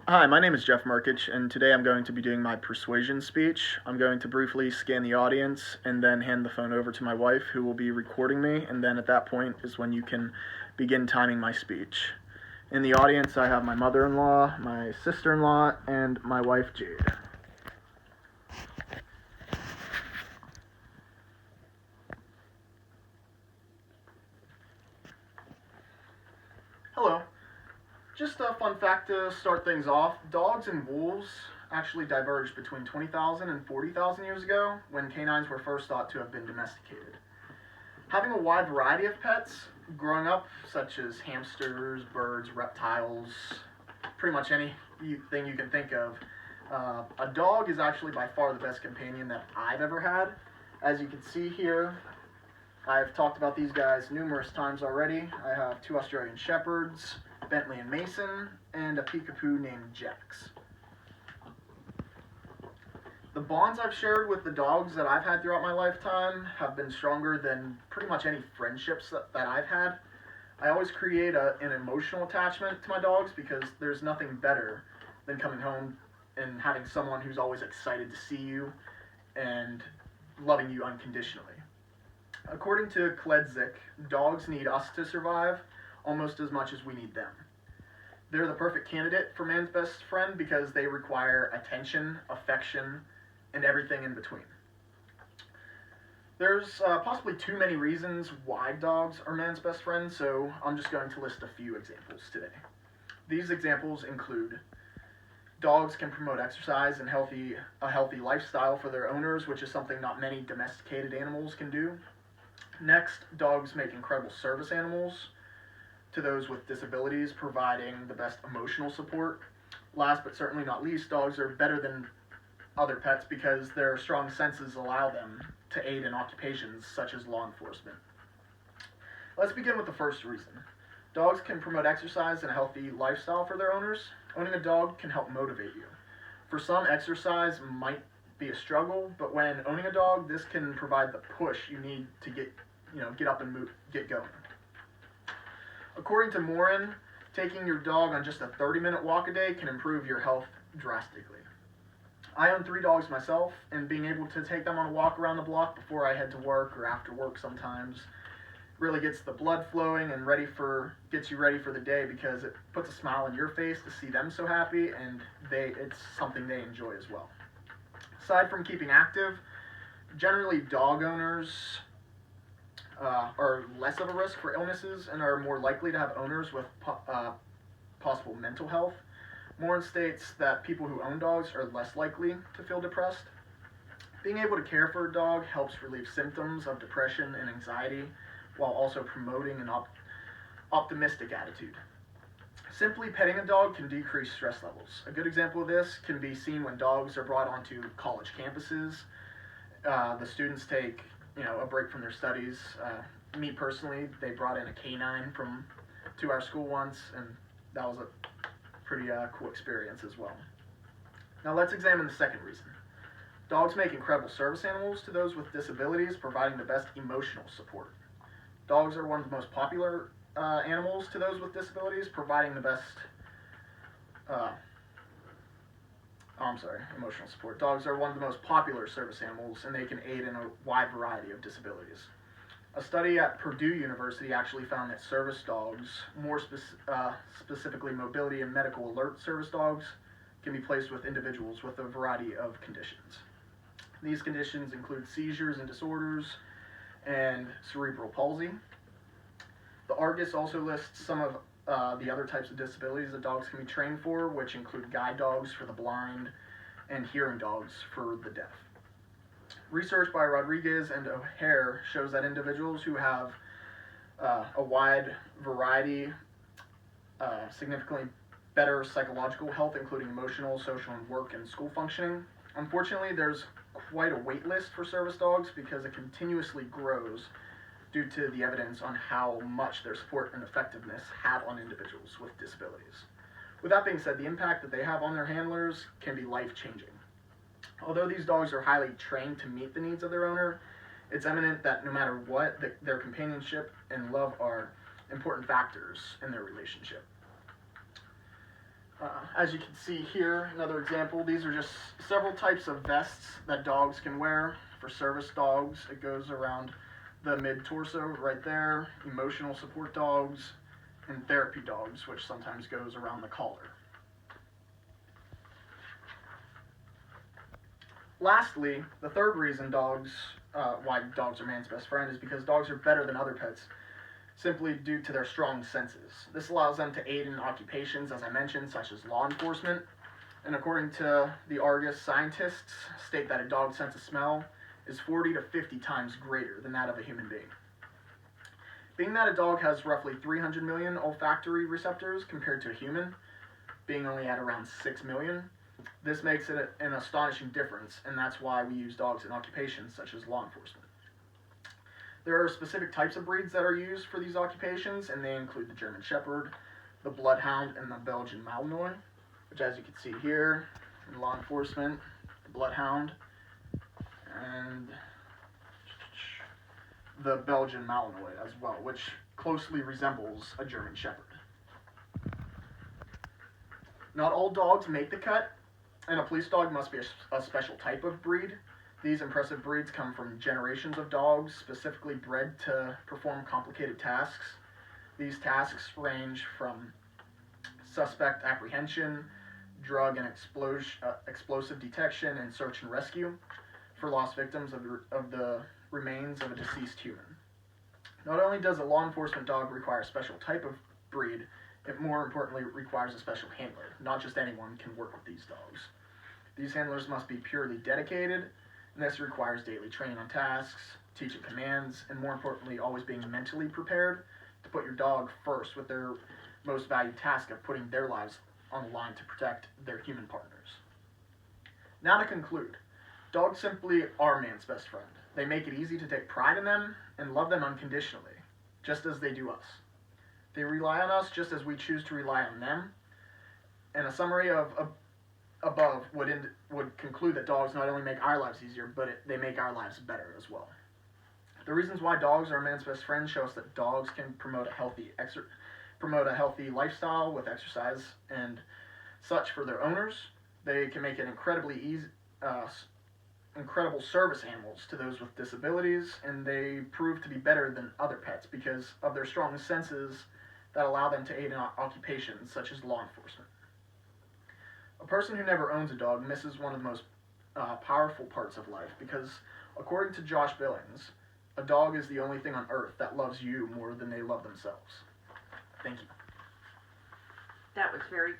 Hi, my name is Jeff Markich, and today I'm going to be doing my persuasion speech. I'm going to briefly scan the audience and then hand the phone over to my wife, who will be recording me, and then at that point is when you can begin timing my speech. In the audience, I have my mother-in-law, my sister-in-law, and my wife, Jade. Hello. Just a fun fact to start things off. Dogs and wolves actually diverged between 20,000 and 40,000 years ago when canines were first thought to have been domesticated. Having a wide variety of pets growing up, such as hamsters, birds, reptiles, pretty much anything you can think of, a dog is actually by far the best companion that I've ever had. As you can see here, I've talked about these guys numerous times already. I have two Australian Shepherds, Bentley and Mason, and a Peekapoo named Jax. The bonds I've shared with the dogs that I've had throughout my lifetime have been stronger than pretty much any friendships that I've had. I always create an emotional attachment to my dogs because there's nothing better than coming home and having someone who's always excited to see you and loving you unconditionally. According to Kledzik, dogs need us to survive almost as much as we need them. They're the perfect candidate for man's best friend because they require attention, affection, and everything in between. There's possibly too many reasons why dogs are man's best friend, so I'm just going to list a few examples today. These examples include dogs can promote exercise and a healthy lifestyle for their owners, which is something not many domesticated animals can do. Next, dogs make incredible service animals to those with disabilities, providing the best emotional support. Last but certainly not least, dogs are better than other pets because their strong senses allow them to aid in occupations such as law enforcement. Let's begin with the first reason. Dogs can promote exercise and a healthy lifestyle for their owners. Owning a dog can help motivate you. For some, exercise might be a struggle, but when owning a dog, this can provide the push you need to get up and move, get going. According to Morin, taking your dog on just a 30-minute walk a day can improve your health drastically. I own 3 dogs myself, and being able to take them on a walk around the block before I head to work or after work sometimes really gets the blood flowing and gets you ready for the day because it puts a smile on your face to see them so happy, and it's something they enjoy as well. Aside from keeping active, generally dog owners are less of a risk for illnesses and are more likely to have owners with possible mental health. Morin states that people who own dogs are less likely to feel depressed. Being able to care for a dog helps relieve symptoms of depression and anxiety while also promoting an optimistic attitude. Simply petting a dog can decrease stress levels. A good example of this can be seen when dogs are brought onto college campuses. The students take a break from their studies. Me personally, they brought in a canine to our school once, and that was a pretty cool experience as well. Now let's examine the second reason. Dogs make incredible service animals to those with disabilities, providing the best emotional support. Dogs are one of the most popular animals to those with disabilities, providing the best emotional support. Dogs are one of the most popular service animals, and they can aid in a wide variety of disabilities. A study at Purdue University actually found that service dogs, more specifically mobility and medical alert service dogs, can be placed with individuals with a variety of conditions. These conditions include seizures and disorders and cerebral palsy. The Argus also lists some of the other types of disabilities that dogs can be trained for, which include guide dogs for the blind and hearing dogs for the deaf. Research by Rodriguez and O'Hare shows that individuals who have a wide variety, significantly better psychological health, including emotional, social, and work and school functioning. Unfortunately, there's quite a wait list for service dogs because it continuously grows due to the evidence on how much their support and effectiveness have on individuals with disabilities. With that being said, the impact that they have on their handlers can be life-changing. Although these dogs are highly trained to meet the needs of their owner, it's evident that no matter what, their companionship and love are important factors in their relationship. As you can see here, another example, these are just several types of vests that dogs can wear. For service dogs, it goes around the mid-torso right there, emotional support dogs, and therapy dogs, which sometimes goes around the collar. Lastly, the third reason why dogs are man's best friend is because dogs are better than other pets, simply due to their strong senses. This allows them to aid in occupations, as I mentioned, such as law enforcement. And according to the Argus, scientists state that a dog's sense of smell is 40 to 50 times greater than that of a human being. Being that a dog has roughly 300 million olfactory receptors compared to a human, being only at around 6 million, this makes it an astonishing difference, and that's why we use dogs in occupations such as law enforcement. There are specific types of breeds that are used for these occupations, and they include the German Shepherd, the Bloodhound, and the Belgian Malinois, which, as you can see here, in law enforcement, the Bloodhound, and the Belgian Malinois as well, which closely resembles a German Shepherd. Not all dogs make the cut, and a police dog must be a special type of breed. These impressive breeds come from generations of dogs specifically bred to perform complicated tasks. These tasks range from suspect apprehension, drug and explosive detection, and search and rescue for lost victims of the remains of a deceased human. Not only does a law enforcement dog require a special type of breed, it more importantly requires a special handler. Not just anyone can work with these dogs. These handlers must be purely dedicated, and this requires daily training on tasks, teaching commands, and more importantly, always being mentally prepared to put your dog first with their most valued task of putting their lives on the line to protect their human partners. Now to conclude, dogs simply are man's best friend. They make it easy to take pride in them and love them unconditionally, just as they do us. They rely on us just as we choose to rely on them. And a summary of above would conclude that dogs not only make our lives easier, but they make our lives better as well. The reasons why dogs are man's best friend show us that dogs can promote a healthy lifestyle with exercise and such for their owners. They can make it incredible service animals to those with disabilities, and they prove to be better than other pets because of their strong senses that allow them to aid in occupations such as law enforcement. A person who never owns a dog misses one of the most powerful parts of life because, according to Josh Billings, a dog is the only thing on earth that loves you more than they love themselves. Thank you. That was very good.